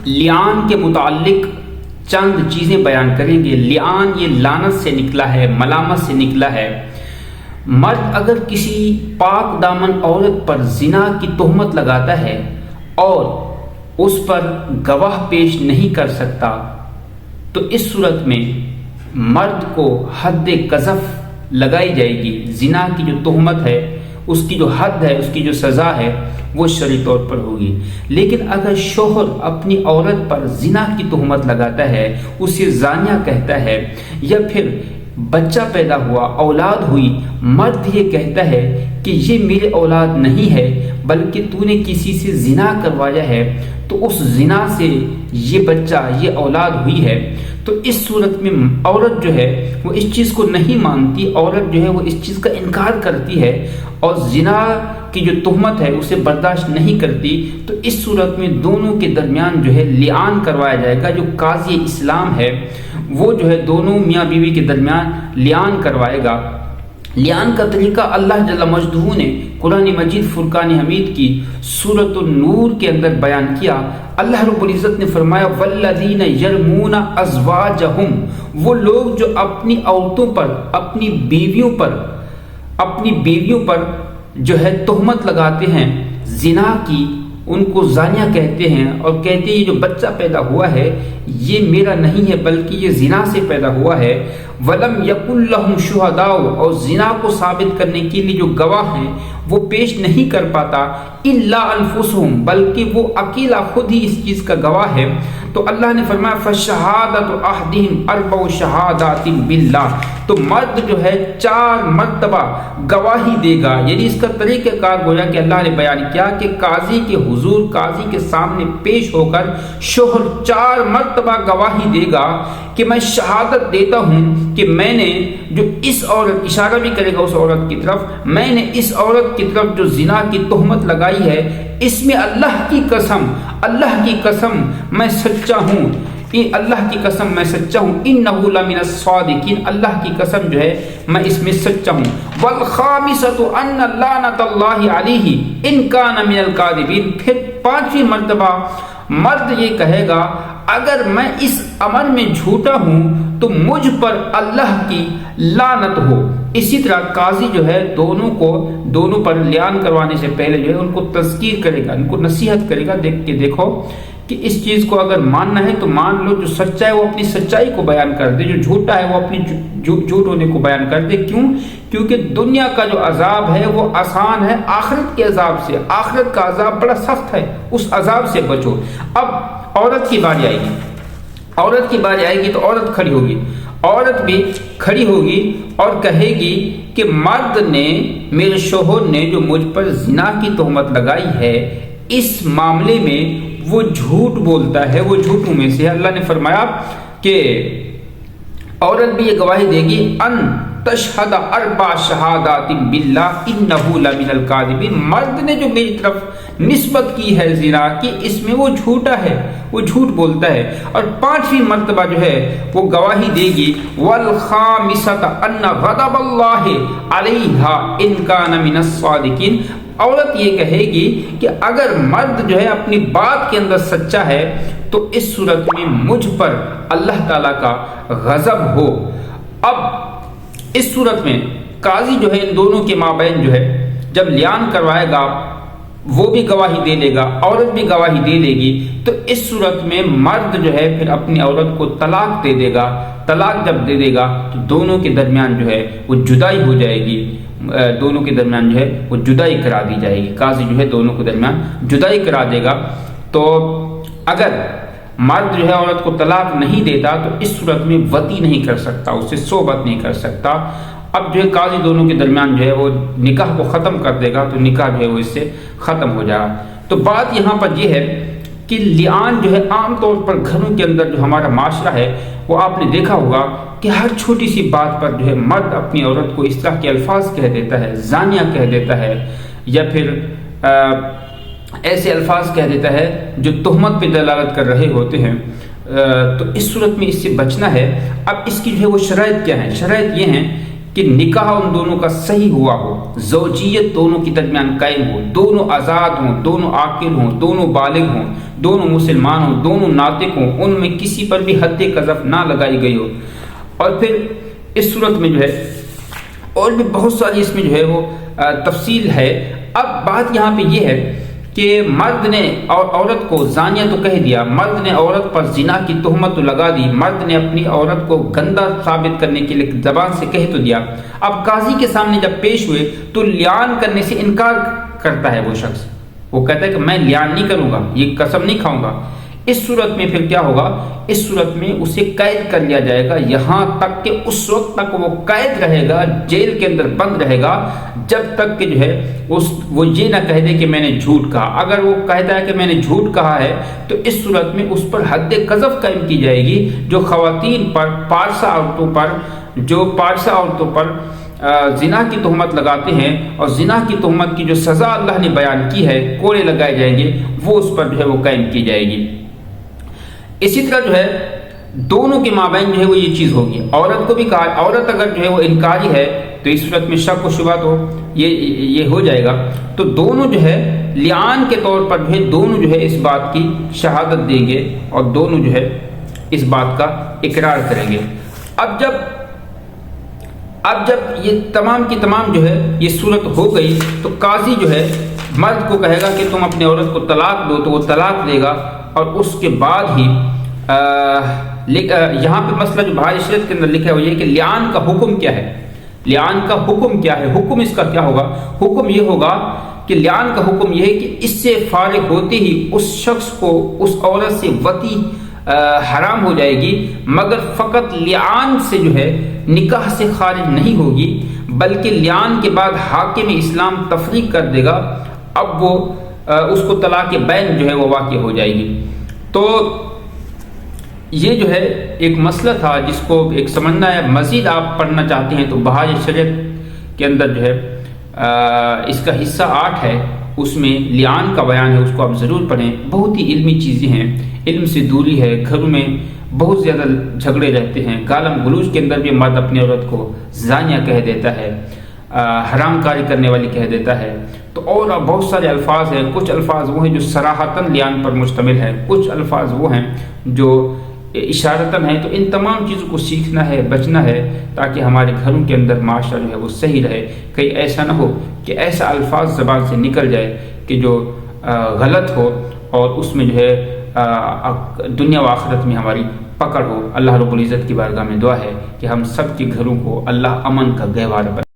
لیان کے متعلق چند چیزیں بیان کریں گے۔ لیان یہ لعنت سے نکلا ہے، ملامت سے نکلا ہے۔ مرد اگر کسی پاک دامن عورت پر زنا کی تہمت لگاتا ہے اور اس پر گواہ پیش نہیں کر سکتا تو اس صورت میں مرد کو حد قذف لگائی جائے گی۔ زنا کی جو تہمت ہے، اس کی جو حد ہے، اس کی جو سزا ہے وہ شرعی طور پر ہوگی۔ لیکن اگر شوہر اپنی عورت پر زنا کی تہمت لگاتا ہے، اسے زانیہ کہتا ہے، یا پھر بچہ پیدا ہوا، اولاد ہوئی، مرد یہ کہتا ہے کہ یہ میرے اولاد نہیں ہے بلکہ تو نے کسی سے زنا کروایا ہے، تو اس زنا سے یہ بچہ، یہ اولاد ہوئی ہے، تو اس صورت میں عورت جو ہے وہ اس چیز کو نہیں مانتی، عورت جو ہے وہ اس چیز کا انکار کرتی ہے اور زنا کی جو تہمت ہے اسے برداشت نہیں کرتی، تو اس صورت میں دونوں کے درمیان جو ہے لعان کروایا جائے گا۔ جو قاضی اسلام ہے وہ جو ہے دونوں میاں بیوی کے درمیان لعان کروائے گا۔ لعان کا طریقہ اللہ جل مجدہ نے قرآن مجید فرقان حمید کی سورۃ النور کے اندر بیان کیا۔ اللہ رب العزت نے فرمایا والذین یرمون ازواجہم، وہ لوگ جو اپنی عورتوں پر، اپنی بیویوں پر جو ہے تہمت لگاتے ہیں زنا کی، ان کو زانیہ کہتے ہیں اور کہتے ہیں یہ جو بچہ پیدا ہوا ہے یہ میرا نہیں ہے بلکہ یہ زنا سے پیدا ہوا ہے۔ وَلَمْ يَكُنْ لَهُمْ شُهَدَاءُ، اور زنا کو ثابت کرنے کے لیے جو گواہ ہیں وہ پیش نہیں کر پاتا، إِلَّا أَنفُسُهُمْ، بلکہ وہ اکیلا خود ہی اس چیز کا گواہ ہے، تو اللہ نے فرمایا فَشَهَادَةُ أَحَدِهِمْ أَرْبَعُ شَهَادَاتٍ بِاللَّهِ، تو مرد جو ہے 4 مرتبہ گواہی دے گا۔ یعنی اس کا طریقہ کار گویا کہ اللہ نے بیان کیا کہ قاضی کے حضور، قاضی کے سامنے پیش ہو کر شوہر 4 مرتبہ گواہی دے گا کہ میں شہادت دیتا ہوں کہ میں نے جو اس عورت، اشارہ بھی کرے گا اس عورت کی طرف، میں نے اس عورت کی طرف جو زنا کی تہمت لگائی ہے اس میں اللہ کی قسم میں سچا ہوں، اللہ کی قسم میں سچا ہوں، انہ لمن الصادقین، اللہ کی قسم جو ہے میں اس میں سچا ہوں۔ والخامسۃ ان لعنۃ اللہ علیہ ان کان من الکاذبین، پھر 5ویں مرتبہ مرد یہ کہے گا اگر میں اس امر میں جھوٹا ہوں تو مجھ پر اللہ کی لعنت ہو۔ اسی طرح قاضی جو ہے دونوں پر لعان کروانے سے پہلے جو ہے ان کو تذکیر کرے گا، ان کو نصیحت کرے گا، دیکھو کہ اس چیز کو اگر ماننا ہے تو مان لو، جو سچا ہے وہ اپنی سچائی کو بیان کر دے، جو جھوٹا ہے وہ اپنی جھوٹ ہونے کو بیان کر دے۔ کیونکہ دنیا کا جو عذاب ہے وہ آسان ہے آخرت کے عذاب سے، آخرت کا عذاب بڑا سخت ہے، اس عذاب سے بچو۔ اب عورت کی باری آئے گی تو عورت کھڑی ہوگی، عورت بھی کھڑی ہوگی اور کہے گی کہ مرد نے، میرے شوہر نے جو مجھ پر زنا کی تہمت لگائی ہے اس معاملے میں وہ جھوٹ بولتا ہے، وہ جھوٹوں میں سے ہے۔ اللہ نے فرمایا کہ عورت بھی یہ گواہی دے گی ان تشہد 4 شہادات باللہ انہ لمن الکاذبین، مرد نے جو میری طرف نسبت کی ہے زنا کی اس میں وہ جھوٹا ہے، وہ جھوٹ بولتا ہے۔ اور 5ویں مرتبہ جو ہے وہ گواہی دے گی والخامسۃ ان غضب اللہ علیہا ان کان من الصادقین، عورت یہ کہے گی کہ اگر مرد جو ہے اپنی بات کے اندر سچا ہے تو اس صورت میں مجھ پر اللہ تعالیٰ کا غضب ہو۔ اب اس صورت میں قاضی جو ہے ان دونوں کے مابین جو ہے جب لعان کروائے گا وہ بھی گواہی دے لے گا، عورت بھی گواہی دے لے گی، تو اس صورت میں مرد جو ہے پھر اپنی عورت کو طلاق دے دے گا۔ طلاق جب دے دے گا تو دونوں کے درمیان جو ہے وہ جدائی ہو جائے گی، دونوں کے درمیان جو ہے وہ جدائی کرا دی جائے گی، قاضی جو ہے دونوں کے درمیان جدائی کرا دے گا۔ تو اگر مرد جو ہے عورت کو طلاق نہیں دیتا تو اس صورت میں وطی نہیں کر سکتا، اس سے صحبت نہیں کر سکتا۔ اب جو ہے قاضی دونوں کے درمیان جو ہے وہ نکاح کو ختم کر دے گا، تو نکاح جو ہے وہ اس سے ختم ہو جائے گا۔ تو بات یہاں پر یہ ہے کہ لعان جو ہے عام طور پر گھروں کے اندر جو ہمارا معاشرہ ہے وہ آپ نے دیکھا ہوگا کہ ہر چھوٹی سی بات پر جو ہے مرد اپنی عورت کو اس طرح کے الفاظ کہہ دیتا ہے، زانیہ کہہ دیتا ہے، یا پھر ایسے الفاظ کہہ دیتا ہے جو تہمت پہ دلالت کر رہے ہوتے ہیں۔ تو اس صورت میں اس سے بچنا ہے۔ اب اس کی جو ہے وہ شرائط کیا ہیں؟ شرائط یہ ہیں کہ نکاح ان دونوں کا صحیح ہوا ہو، زوجیت دونوں کے درمیان قائم ہو، دونوں آزاد ہوں، دونوں عاقل ہوں، دونوں بالغ ہوں، دونوں مسلمان ہوں، دونوں ناطق ہوں، ان میں کسی پر بھی حد قذف نہ لگائی گئی ہو۔ اور پھر اس صورت میں جو ہے اور بھی بہت ساری اس میں جو ہے وہ تفصیل ہے۔ اب بات یہاں پہ یہ ہے کہ مرد نے عورت کو زانیہ تو کہہ دیا، مرد نے عورت پر زنا کی تہمت تو لگا دی، مرد نے اپنی عورت کو گندا ثابت کرنے کے لیے زبان سے کہہ تو دیا۔ اب قاضی کے سامنے جب پیش ہوئے تو لیان کرنے سے انکار کرتا ہے وہ شخص، وہ کہتا ہے کہ میں لیان نہیں کروں گا، یہ قسم نہیں کھاؤں گا۔ اس صورت میں پھر کیا ہوگا؟ اس صورت میں اسے قید کر لیا جائے گا، یہاں تک کہ اس وقت تک وہ قید رہے گا، جیل کے اندر بند رہے گا، جب تک کہ جو ہے وہ یہ نہ کہہ دے کہ میں نے جھوٹ کہا۔ اگر وہ کہتا ہے کہ میں نے جھوٹ کہا ہے تو اس صورت میں اس پر حد قذف قائم کی جائے گی، جو خواتین پر، پارسا عورتوں پر زنا کی تہمت لگاتے ہیں، اور زنا کی تہمت کی جو سزا اللہ نے بیان کی ہے، کوڑے لگائے جائیں گے، وہ اس پر جو ہے وہ قائم کی جائے گی۔ اسی طرح جو ہے دونوں کے مابین جو ہے وہ یہ چیز ہوگی۔ عورت کو بھی کہا، عورت اگر جو ہے وہ انکاری ہے تو اس صورت میں شک و شبہ تو یہ ہو جائے گا، تو دونوں جو ہے لیان کے طور پر جو ہے دونوں جو ہے اس بات کی شہادت دیں گے اور دونوں جو ہے اس بات کا اقرار کریں گے۔ اب جب یہ تمام کی تمام جو ہے یہ صورت ہو گئی تو قاضی جو ہے مرد کو کہے گا کہ تم اپنے عورت کو طلاق دو، تو وہ طلاق دے گا، اور اس کے بعد ہی یہاں پہ مسئلہ جو بہار شریعت کے اندر لکھا ہے وہ یہ کہ لیان کا حکم کیا ہے، لیان کا حکم کیا ہے، حکم اس کا کیا ہوگا؟ حکم یہ ہوگا کہ لیان کا حکم یہ ہے کہ اس سے فارغ ہوتے ہی اس شخص کو اس عورت سے وطی حرام ہو جائے گی، مگر فقط لیان سے جو ہے نکاح سے خارج نہیں ہوگی، بلکہ لیان کے بعد حاکم اسلام تفریق کر دے گا، اب وہ اس کو طلاق بین جو ہے وہ واقع ہو جائے گی۔ تو یہ جو ہے ایک مسئلہ تھا جس کو ایک سمجھنا ہے۔ مزید آپ پڑھنا چاہتے ہیں تو بہار شریعت کے اندر جو ہے اس کا حصہ 8 ہے، اس میں لیان کا بیان ہے، اس کو آپ ضرور پڑھیں، بہت ہی علمی چیزیں ہیں، علم سے دوری ہے، گھروں میں بہت زیادہ جھگڑے رہتے ہیں، گالم گلوچ کے اندر بھی مرد اپنی عورت کو زانیہ کہہ دیتا ہے، حرام کاری کرنے والی کہہ دیتا ہے، تو اور بہت سارے الفاظ ہیں، کچھ الفاظ وہ ہیں جو صراحتاً لیان پر مشتمل ہیں، کچھ الفاظ وہ ہیں جو اشارتاً ہیں۔ تو ان تمام چیزوں کو سیکھنا ہے، بچنا ہے، تاکہ ہمارے گھروں کے اندر معاشرہ جو ہے وہ صحیح رہے، کہیں ایسا نہ ہو کہ ایسا الفاظ زبان سے نکل جائے کہ جو غلط ہو اور اس میں جو ہے دنیا و آخرت میں ہماری پکڑ ہو۔ اللہ رب العزت کی بارگاہ میں دعا ہے کہ ہم سب کے گھروں کو اللہ امن کا گہوارہ بنائے۔